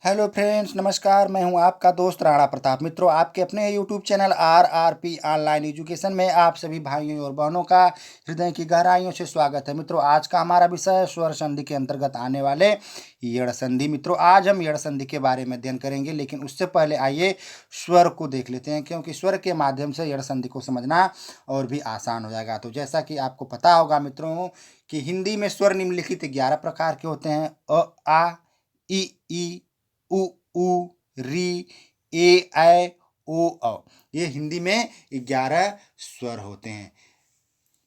Hello friends, नमस्कार। मैं हूं आपका दोस्त राणा प्रताप। मित्रों, आपके अपने YouTube channel RRP online education में आप सभी भाइयों और बहनों का हृदय की गहराइयों से स्वागत है। मित्रों, आज का हमारा विषय स्वर संधि के अंतर्गत आने वाले यड़ संधि। मित्रों, आज हम यड़ संधि के बारे में अध्ययन करेंगे, लेकिन उससे पहले आइए स्वर को देख लेते हैं, क्योंकि स्वर के माध्यम से यड़ संधि को समझना और भी आसान हो जाएगा। तो जैसा कि आपको पता होगा मित्रों कि हिंदी में स्वर निम्नलिखित 11 प्रकार के होते हैं: अ, आ, ई, उ, री, ऐ, ओ, औ। ये हिंदी में 11 स्वर होते हैं।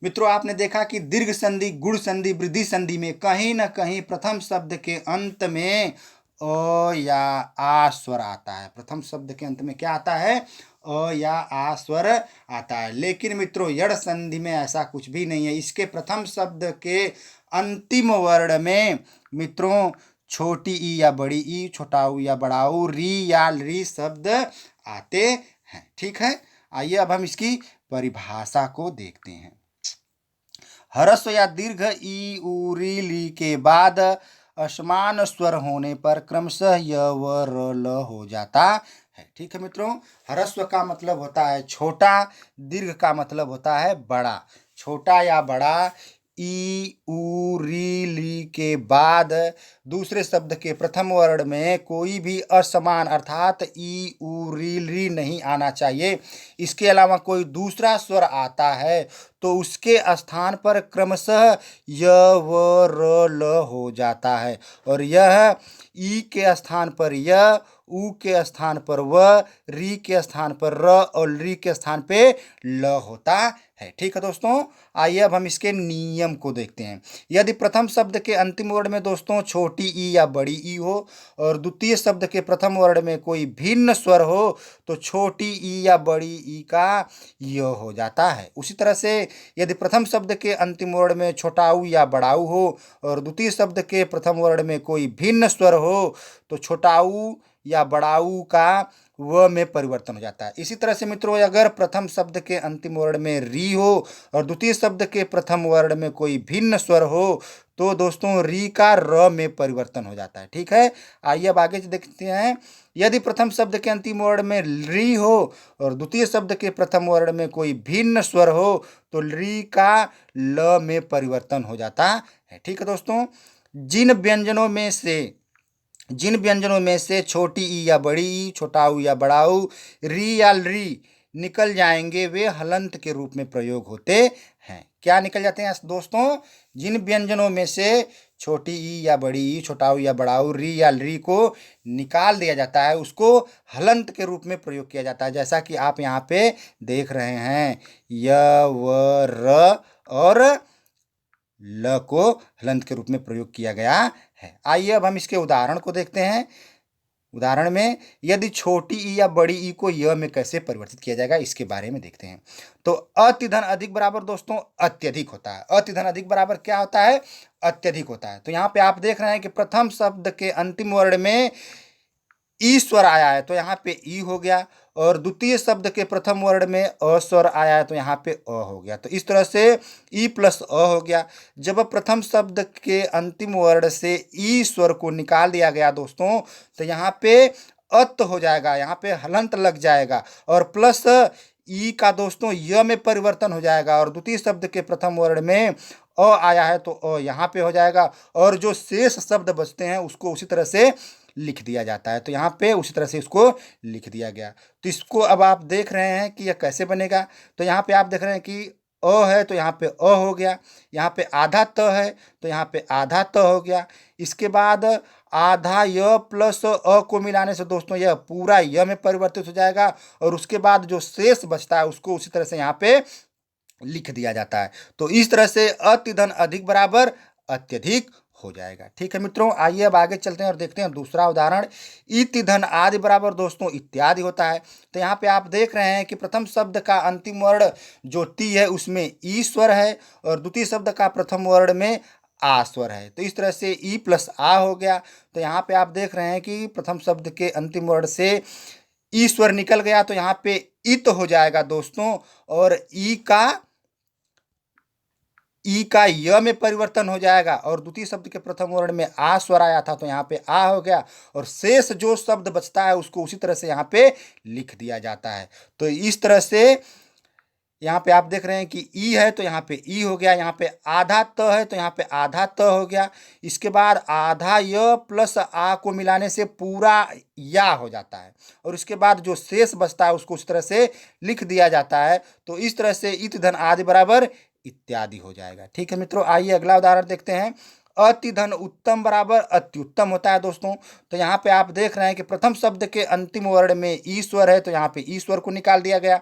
मित्रों, आपने देखा कि दीर्घ संधि, गुण संधि, वृद्धि संधि में कहीं ना कहीं प्रथम शब्द के अंत में अ या आ स्वर आता है। प्रथम शब्द के अंत में क्या आता है? अ या आ स्वर आता है। लेकिन मित्रों, यड़ संधि में ऐसा कुछ भी नहीं है। इसके प्रथम शब्द के अंतिम वर्ण में मित्रों छोटी ई या बड़ी ई, छोटा ऊ या बड़ा ऊ, री या री शब्द आते हैं। ठीक है, आइए अब हम इसकी परिभाषा को देखते हैं। ह्रस्व या दीर्घ ई, उ, री, ली के बाद असमान स्वर होने पर क्रमशः य, व, र, ल हो जाता है। ठीक है मित्रों, ह्रस्व का मतलब होता है छोटा, दीर्घ का मतलब होता है बड़ा। छोटा या बड़ा ई, उ, री, ली के बाद दूसरे शब्द के प्रथम वर्ण में कोई भी असमान अर्थात ई, उ, री नहीं आना चाहिए। इसके अलावा कोई दूसरा स्वर आता है तो उसके स्थान पर क्रमशः य, व, र, ल हो जाता है। और यह ई के स्थान पर य, उ के स्थान पर व, री के स्थान पर र और री के स्थान पे ल होता है। ठीक है दोस्तों, आइए अब हम इसके नियम को देखते हैं। यदि प्रथम शब्द के अंतिम वर्ण में दोस्तों छोटी ई या बड़ी ई हो और द्वितीय शब्द के प्रथम वर्ण में कोई भिन्न स्वर हो तो छोटी ई या बड़ी ई का य हो जाता है। उसी तरह से यदि प्रथम शब्द के अंतिम वर्ण में छोटा ऊ या बड़ा ऊ हो और द्वितीय शब्द के प्रथम वर्ण में कोई भिन्न स्वर हो तो छोटा ऊ या बड़ा ऊ का व में परिवर्तन हो जाता है। इसी तरह से मित्रों, अगर प्रथम शब्द के अंतिम वर्ण में री हो और द्वितीय शब्द के प्रथम वर्ण में कोई भिन्न स्वर हो तो दोस्तों री का र में परिवर्तन हो जाता है। ठीक है, आइए अब आगे देखते हैं। यदि प्रथम शब्द के अंतिम वर्ण में री हो और द्वितीय शब्द के प्रथम वर्ण में कोई भिन्न स्वर हो तो री का ल में परिवर्तन हो जाता है। ठीक है दोस्तों, जिन व्यंजनों में से छोटी ई या बड़ी ई, छोटा ऊ या बड़ा ऊ, री या री निकल जाएंगे वे हलंत के रूप में प्रयोग होते हैं। क्या निकल जाते हैं दोस्तों? जिन व्यंजनों में से छोटी ई या बड़ी ई, छोटा ऊ या बड़ा ऊ, री या री को निकाल दिया जाता है, उसको हलंत के रूप में प्रयोग किया जाता है। जैसा कि आप यहाँ पे देख रहे हैं, य, व, र और ल को हलंत के रूप में प्रयोग किया गया है। आइए अब हम इसके उदाहरण को देखते हैं। उदाहरण में यदि छोटी ई या बड़ी ई को य में कैसे परिवर्तित किया जाएगा इसके बारे में देखते हैं। तो अति धन अधिक बराबर दोस्तों अत्यधिक होता है। अति धन अधिक बराबर क्या होता है? अत्यधिक होता है। तो यहाँ पे आप देख रहे हैं कि प्रथम शब्द के अंतिम वर्ण में ई स्वर आया है तो यहाँ पे ई हो गया, और द्वितीय शब्द के प्रथम वर्ण में अ स्वर आया है तो यहाँ पे अ हो गया। तो इस तरह से ई प्लस अ हो गया। जब प्रथम शब्द के अंतिम वर्ण से ई स्वर को निकाल दिया गया दोस्तों तो यहाँ पे अत हो जाएगा, यहाँ पे हलंत लग जाएगा और प्लस ई का दोस्तों य में परिवर्तन हो जाएगा, और द्वितीय शब्द के प्रथम वर्ण में अ आया है तो अ यहाँ पे हो जाएगा, और जो शेष शब्द बचते हैं उसको उसी तरह से लिख दिया जाता है। तो यहाँ पे उसी तरह से इसको लिख दिया गया। तो इसको अब आप देख रहे हैं कि यह कैसे बनेगा। तो यहाँ पे आप देख रहे हैं कि अ है तो यहाँ पे अ हो गया, यहाँ पे आधा त है तो यहाँ पे आधा त हो गया। इसके बाद आधा य प्लस अ को मिलाने से दोस्तों यह पूरा य में परिवर्तित हो जाएगा, और उसके बाद जो शेष बचता है उसको उसी तरह से यहाँ पे लिख दिया जाता है। तो इस तरह से अति धन अधिक बराबर अत्यधिक हो जाएगा। ठीक है मित्रों, आइए अब आगे चलते हैं और देखते हैं दूसरा उदाहरण। इति धन आदि बराबर दोस्तों इत्यादि होता है। तो यहाँ पे आप देख रहे हैं कि प्रथम शब्द का अंतिम वर्ण जो ती है उसमें ई स्वर है और द्वितीय शब्द का प्रथम वर्ण में आ स्वर है। तो इस तरह से ई प्लस आ हो गया। तो यहाँ पे आप देख रहे हैं कि प्रथम शब्द के अंतिम वर्ण से ई स्वर निकल गया तो यहाँ पे इत हो जाएगा दोस्तों, और ई का ई का य में परिवर्तन हो जाएगा और द्वितीय शब्द के प्रथम वर्ण में आ स्वर आया था तो यहाँ पे आ हो गया और शेष जो शब्द बचता है उसको उसी तरह से यहाँ पे लिख दिया जाता है। तो इस तरह से यहाँ पे आप देख रहे हैं कि ई है तो यहाँ पे ई हो गया, यहाँ पे आधा त है तो यहाँ पे आधा त हो गया। इसके बाद आधा य प्लस आ को मिलाने से पूरा या हो जाता है और उसके बाद जो शेष बचता है उसको उस तरह से लिख दिया जाता है। तो इस तरह से इत धन आदि बराबर इत्यादि हो जाएगा। ठीक है मित्रों, आइए अगला उदाहरण देखते हैं। अति धन उत्तम बराबर अत्युत्तम होता है दोस्तों। तो यहाँ पे आप देख रहे हैं कि प्रथम शब्द के अंतिम वर्ण में ई स्वर है तो यहाँ पे ई स्वर को निकाल दिया गया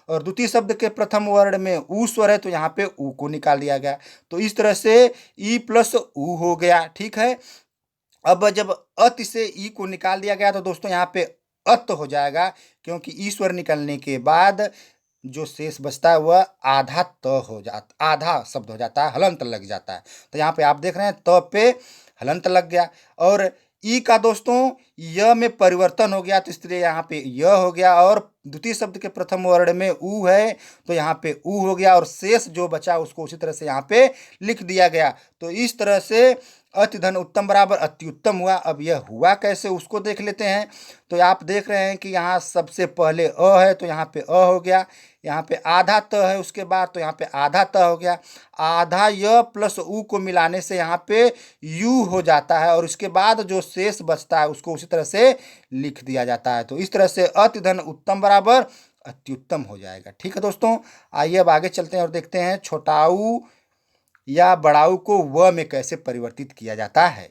और द्वितीय शब्द के प्रथम वर्ण में ऊ स्वर है तो यहाँ पे ऊ को निकाल दिया गया। तो इस तरह से ई प्लस ऊ हो गया। ठीक है, अब जब अति से ई को निकाल दिया गया तो दोस्तों यहाँ पे अत हो जाएगा क्योंकि ईश्वर निकलने के बाद जो शेष बचता है वह आधा त हो जाता, आधा शब्द हो जाता है, हलंत लग जाता है। तो यहाँ पे आप देख रहे हैं त पे हलंत लग गया और ई का दोस्तों य में परिवर्तन हो गया तो इसलिए यहाँ पे य हो गया और द्वितीय शब्द के प्रथम वर्ण में ऊ है तो यहाँ पे ऊ हो गया और शेष जो बचा उसको उसी तरह से यहाँ पे लिख दिया गया। तो इस तरह से अति धन उत्तम बराबर अत्युत्तम हुआ। अब यह हुआ कैसे उसको देख लेते हैं। तो आप देख रहे हैं कि यहाँ सबसे पहले अ है तो यहाँ पे अ हो गया, यहाँ पे आधा त है उसके बाद तो यहाँ पे आधा त हो गया, आधा य प्लस ऊ को मिलाने से यहाँ पे यू हो जाता है और उसके बाद जो शेष बचता है उसको उसी तरह से लिख दिया जाता है। तो इस तरह से अति धन उत्तम बराबर अत्युत्तम हो जाएगा। ठीक है दोस्तों, आइए अब आगे चलते हैं और देखते हैं छोटाऊ या बड़ाऊ को व में कैसे परिवर्तित किया जाता है।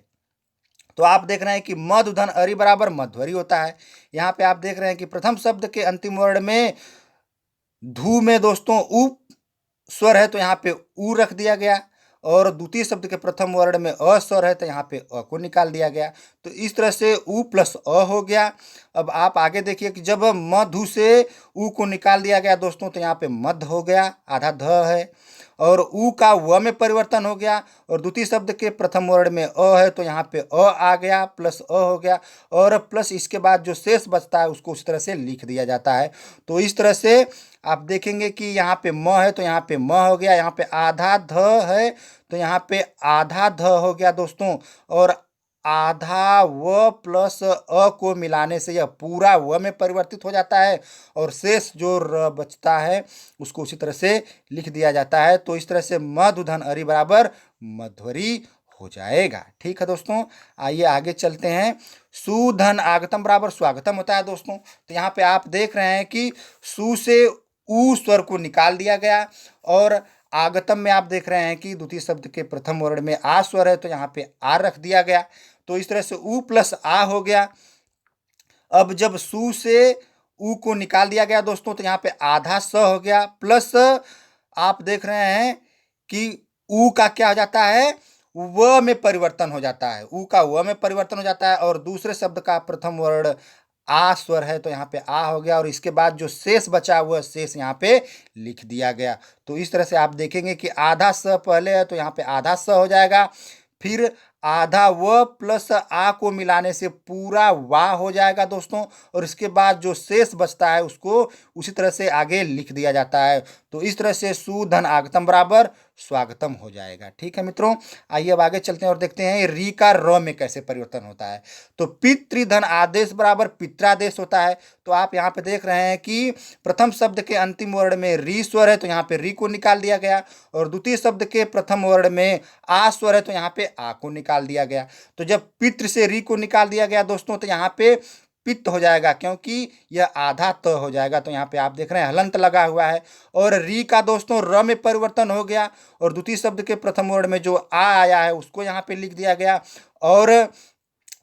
तो आप देख रहे हैं कि मधु धन अरि बराबर मध्वरी होता है। यहाँ पे आप देख रहे हैं कि प्रथम शब्द के अंतिम वर्ण में धू में दोस्तों उ स्वर है तो यहाँ पे ऊ रख दिया गया और द्वितीय शब्द के प्रथम वर्ण में अ स्वर है तो यहाँ पे अ को निकाल दिया गया। तो इस तरह से ऊ प्लस अ हो गया। अब आप आगे देखिए कि जब मधु से ऊ को निकाल दिया गया दोस्तों तो यहाँ पे मध हो गया, आधा ध है और ऊ का व में परिवर्तन हो गया और द्वितीय शब्द के प्रथम वर्ण में अ है तो यहाँ पे अ आ गया प्लस अ हो गया और प्लस इसके बाद जो शेष बचता है उसको उस तरह से लिख दिया जाता है। तो इस तरह से आप देखेंगे कि यहाँ पे म है तो यहाँ पे म हो गया, यहाँ पे आधा ध है तो यहाँ पे आधा ध हो गया दोस्तों और आधा व प्लस अ को मिलाने से यह पूरा व में परिवर्तित हो जाता है और शेष जो र बचता है उसको उसी तरह से लिख दिया जाता है। तो इस तरह से मधु धन अरि बराबर मध्वरी हो जाएगा। ठीक है दोस्तों, आइए आगे चलते हैं। सुधन आगतम बराबर स्वागतम होता है दोस्तों। तो यहाँ पे आप देख रहे हैं कि सु से ऊ स्वर को निकाल दिया गया और आगतम में आप देख रहे हैं कि द्वितीय शब्द के प्रथम वर्ण में आ स्वर है तो यहाँ पे आ रख दिया गया। तो इस तरह से ऊ प्लस आ हो गया। अब जब सु से ऊ को निकाल दिया गया दोस्तों तो यहाँ पे आधा स हो गया प्लस आप देख रहे हैं कि ऊ का क्या हो जाता है, व में परिवर्तन हो जाता है, ऊ का व में परिवर्तन हो जाता है और दूसरे शब्द का प्रथम वर्ण आ स्वर है तो यहाँ पे आ हो गया और इसके बाद जो शेष बचा हुआ शेष यहाँ पे लिख दिया गया। तो इस तरह से आप देखेंगे कि आधा स पहले है तो यहाँ पे आधा स हो जाएगा, फिर आधा व प्लस आ को मिलाने से पूरा वा हो जाएगा दोस्तों और इसके बाद जो शेष बचता है उसको उसी तरह से आगे लिख दिया जाता है। तो इस तरह से सु धन आगतम बराबर स्वागतम हो जाएगा। ठीक है मित्रों, आइए अब आगे चलते हैं और देखते हैं री का र में कैसे परिवर्तन होता है। तो पितृधन आदेश बराबर पित्रादेश होता है। तो आप यहाँ पे देख रहे हैं कि प्रथम शब्द के अंतिम वर्ण में री स्वर है तो यहाँ पे री को निकाल दिया गया और द्वितीय शब्द के प्रथम वर्ण में आ स्वर है तो यहाँ पे आ को निकाल दिया गया। तो जब पितृ से री को निकाल दिया गया दोस्तों तो यहाँ पे पित्त हो जाएगा क्योंकि यह आधा त हो जाएगा। तो यहाँ पे आप देख रहे हैं हलंत लगा हुआ है और री का दोस्तों र में परिवर्तन हो गया और द्वितीय शब्द के प्रथम वर्ण में जो आ आया है उसको यहाँ पे लिख दिया गया और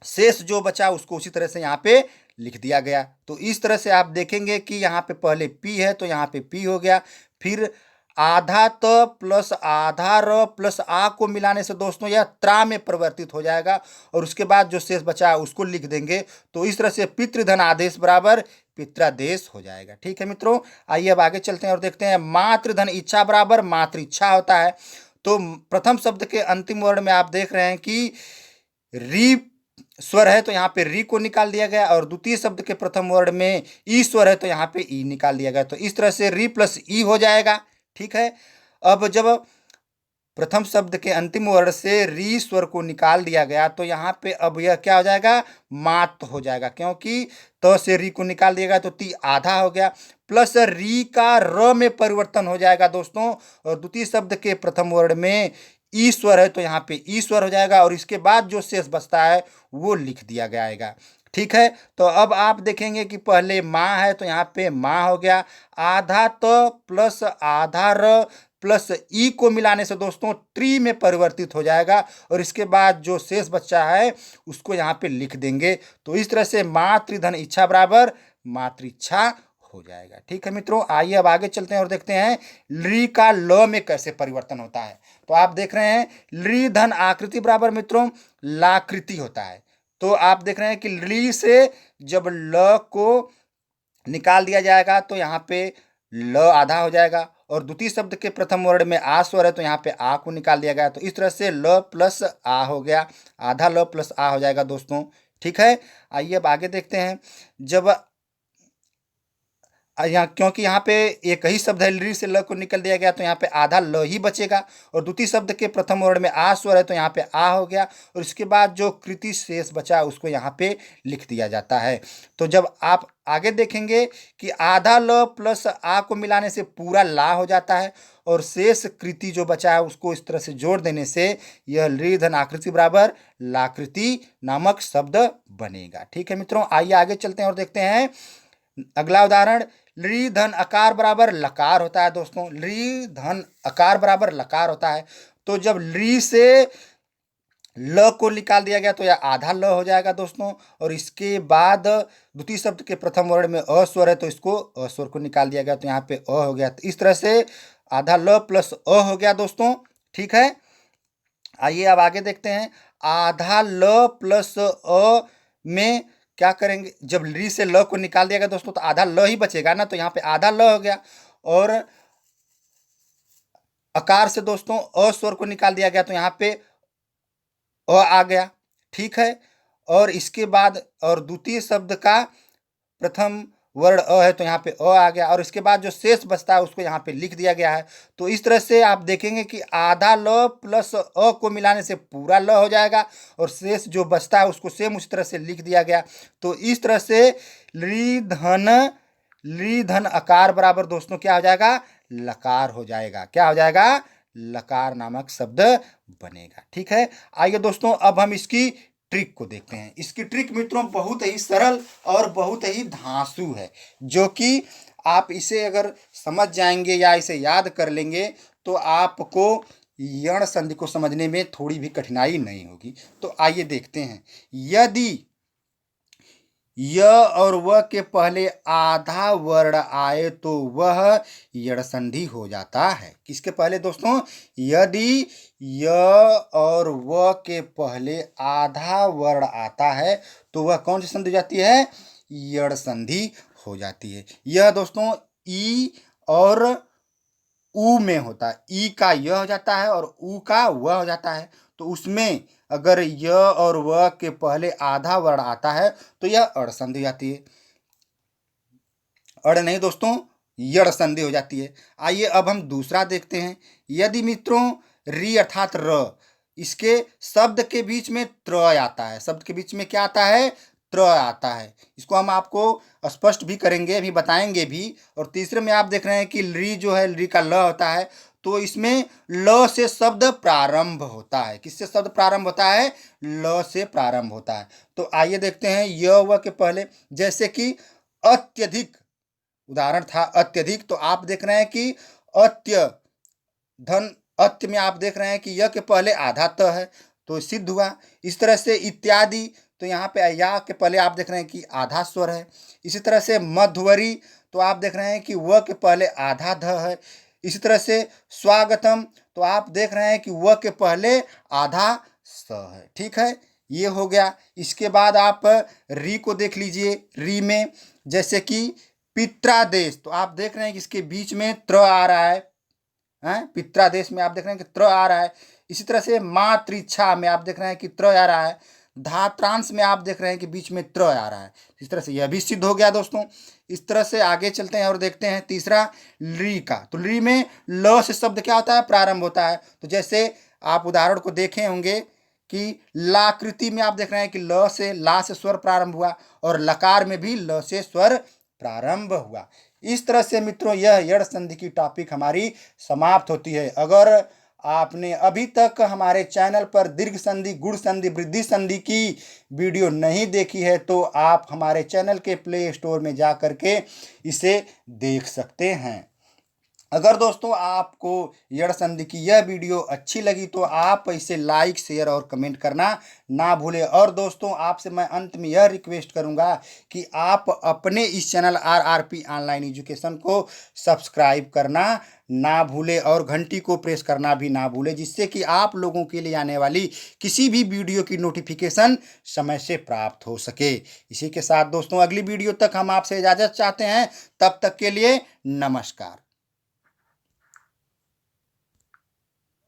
शेष जो बचा उसको उसी तरह से यहाँ पे लिख दिया गया। तो इस तरह से आप देखेंगे कि यहाँ पे पहले पी है तो यहाँ पे पी हो गया, फिर आधा त प्लस आधा र प्लस आ को मिलाने से दोस्तों यह त्रा में परिवर्तित हो जाएगा और उसके बाद जो शेष बचा है उसको लिख देंगे। तो इस तरह से पितृधन आदेश बराबर पित्रादेश हो जाएगा। ठीक है मित्रों, आइए अब आगे चलते हैं और देखते हैं मातृधन इच्छा बराबर मातृ इच्छा होता है। तो प्रथम शब्द के अंतिम वर्ण में आप देख रहे हैं कि री स्वर है तो यहाँ पे री को निकाल दिया गया और द्वितीय शब्द के प्रथम वर्ण में ई स्वर है तो यहाँ पे ई निकाल दिया गया। तो इस तरह से री प्लस ई हो जाएगा। ठीक है, अब जब प्रथम शब्द के अंतिम वर्ण से री स्वर को निकाल दिया गया, तो यहाँ पे अब यह क्या हो जाएगा, मात हो जाएगा, क्योंकि त से री को निकाल दिया गया तो ती आधा हो गया, प्लस री का र में परिवर्तन हो जाएगा दोस्तों, और द्वितीय शब्द के प्रथम वर्ण में ईश्वर है तो यहाँ पे ईश्वर हो जाएगा, और इसके बाद जो शेष बचता है वो लिख दिया जाएगा। ठीक है, तो अब आप देखेंगे कि पहले माँ है तो यहाँ पे माँ हो गया, आधा त प्लस आधा र प्लस ई को मिलाने से दोस्तों ट्री में परिवर्तित हो जाएगा, और इसके बाद जो शेष बच्चा है उसको यहाँ पे लिख देंगे। तो इस तरह से मातृ धन इच्छा बराबर मातृच्छा हो जाएगा। ठीक है मित्रों, आइए अब आगे चलते हैं और देखते हैं ली का ल में कैसे परिवर्तन होता है। तो आप देख रहे हैं ली धन आकृति बराबर मित्रों लाकृति होता है। तो आप देख रहे हैं कि ली से जब ल को निकाल दिया जाएगा तो यहाँ पे ल आधा हो जाएगा, और द्वितीय शब्द के प्रथम वर्ण में आ स्वर है तो यहाँ पे आ को निकाल दिया गया, तो इस तरह से ल प्लस आ हो गया, आधा ल प्लस आ हो जाएगा दोस्तों। ठीक है, आइए अब आगे देखते हैं। जब यहाँ क्योंकि यहाँ पे एक ही शब्द है, ली से ल को निकल दिया गया तो यहाँ पे आधा ल ही बचेगा, और द्वितीय शब्द के प्रथम वर्ण में आ स्वर है तो यहाँ पे आ हो गया, और इसके बाद जो कृति शेष बचा उसको यहाँ पे लिख दिया जाता है। तो जब आप आगे देखेंगे कि आधा ल प्लस आ को मिलाने से पूरा ला हो जाता है, और शेष कृति जो बचा है उसको इस तरह से जोड़ देने से यह ली धन आकृति बराबर लाकृति नामक शब्द बनेगा। ठीक है मित्रों, आइए आगे चलते हैं और देखते हैं अगला उदाहरण। ली धन अकार बराबर लकार होता है दोस्तों, ली धन अकार बराबर लकार होता है। तो जब ली से ल को निकाल दिया गया तो यह आधा ल हो जाएगा दोस्तों, और इसके बाद द्वितीय शब्द के प्रथम वर्ण में अ स्वर है तो इसको अ स्वर को निकाल दिया गया तो यहाँ पे अ हो गया, तो इस तरह से आधा ल प्लस अ हो गया दोस्तों। ठीक है, आइए अब आगे देखते हैं। आधा ल प्लस अ में क्या करेंगे, जब ली से ल को निकाल दिया गया दोस्तों तो आधा ल ही बचेगा ना, तो यहाँ पे आधा ल हो गया, और अकार से दोस्तों अ स्वर को निकाल दिया गया तो यहाँ पे अ आ गया। ठीक है, और इसके बाद और द्वितीय शब्द का प्रथम वर्ण अ है तो यहाँ पे अ आ गया, और इसके बाद जो शेष बचता है उसको यहाँ पे लिख दिया गया है। तो इस तरह से आप देखेंगे कि आधा ल प्लस अ को मिलाने से पूरा ल हो जाएगा, और शेष जो बचता है उसको सेम उस तरह से लिख दिया गया। तो इस तरह से ली धन अकार बराबर दोस्तों क्या हो जाएगा, लकार हो जाएगा। क्या हो जाएगा, लकार नामक शब्द बनेगा। ठीक है, आइए दोस्तों अब हम इसकी ट्रिक को देखते हैं। इसकी ट्रिक मित्रों बहुत ही सरल और बहुत ही धांसू है, जो कि आप इसे अगर समझ जाएंगे या इसे याद कर लेंगे तो आपको यण संधि को समझने में थोड़ी भी कठिनाई नहीं होगी। तो आइए देखते हैं। यदि य और व के पहले आधा वर्ण आए तो वह यण संधि हो जाता है। किसके पहले दोस्तों, यदि य और व के पहले आधा वर्ण आता है तो वह कौन सी संधि हो जाती है, यण संधि हो जाती है। यह दोस्तों ई और उ में होता है, ई का य हो जाता है और उ का व हो जाता है। तो उसमें अगर य और व के पहले आधा वर्ण आता है तो यह अड़ संधि आती है, अड़ नहीं दोस्तों, यड़ संधि हो जाती है। आइए अब हम दूसरा देखते हैं। यदि मित्रों री अर्थात र, इसके शब्द के बीच में त्र आता है, शब्द के बीच में क्या आता है, त्र आता है। इसको हम आपको स्पष्ट भी करेंगे, अभी बताएंगे भी। और तीसरे में आप देख रहे हैं कि री जो है, री का ल होता है, तो इसमें ल से शब्द प्रारंभ होता है। किससे शब्द प्रारंभ होता है, ल से प्रारंभ होता है। तो आइए देखते हैं य व के पहले, जैसे कि अत्यधिक, उदाहरण था अत्यधिक, तो आप देख रहे हैं कि अत्य धन अत्य में आप देख रहे हैं कि य के पहले आधा त है तो सिद्ध हुआ। इस तरह से इत्यादि, तो यहाँ पे या के पहले आप देख रहे हैं कि आधा स्वर है। इसी तरह से मध्वरी, तो आप देख रहे हैं कि व के पहले आधा ध है। इसी तरह से स्वागतम, तो आप देख रहे हैं कि व के पहले आधा स है। ठीक है, ये हो गया। इसके बाद आप री को देख लीजिए। री में जैसे कि पित्रादेश, तो आप देख रहे हैं कि इसके बीच में त्र आ रहा है, पित्रादेश में आप देख रहे हैं कि त्र आ रहा है। इसी तरह से मातृच्छा में आप देख रहे हैं कि त्र आ रहा है। धात्रांश में आप देख रहे हैं कि बीच में त्र आ रहा है, इस तरह से यह भी सिद्ध हो गया दोस्तों। इस तरह से आगे चलते हैं और देखते हैं तीसरा ली का। तो ली में ल से शब्द क्या होता है, प्रारंभ होता है। तो जैसे आप उदाहरण को देखे होंगे कि लाकृति में आप देख रहे हैं कि ल से ला से स्वर प्रारंभ हुआ और लकार में भी ल से स्वर प्रारंभ हुआ। इस तरह से मित्रों यह यड़ संधि की टॉपिक हमारी समाप्त होती है। अगर आपने अभी तक हमारे चैनल पर दीर्घ संधि, गुण संधि, वृद्धि संधि की वीडियो नहीं देखी है तो आप हमारे चैनल के प्ले स्टोर में जा करके इसे देख सकते हैं। अगर दोस्तों आपको यड़ संधि की यह वीडियो अच्छी लगी तो आप इसे लाइक, शेयर और कमेंट करना ना भूलें। और दोस्तों आपसे मैं अंत में यह रिक्वेस्ट करूंगा कि आप अपने इस चैनल RRP ऑनलाइन एजुकेशन को सब्सक्राइब करना ना भूलें और घंटी को प्रेस करना भी ना भूलें, जिससे कि आप लोगों के लिए आने वाली किसी भी वीडियो की नोटिफिकेशन समय से प्राप्त हो सके। इसी के साथ दोस्तों अगली वीडियो तक हम आपसे इजाज़त चाहते हैं, तब तक के लिए नमस्कार।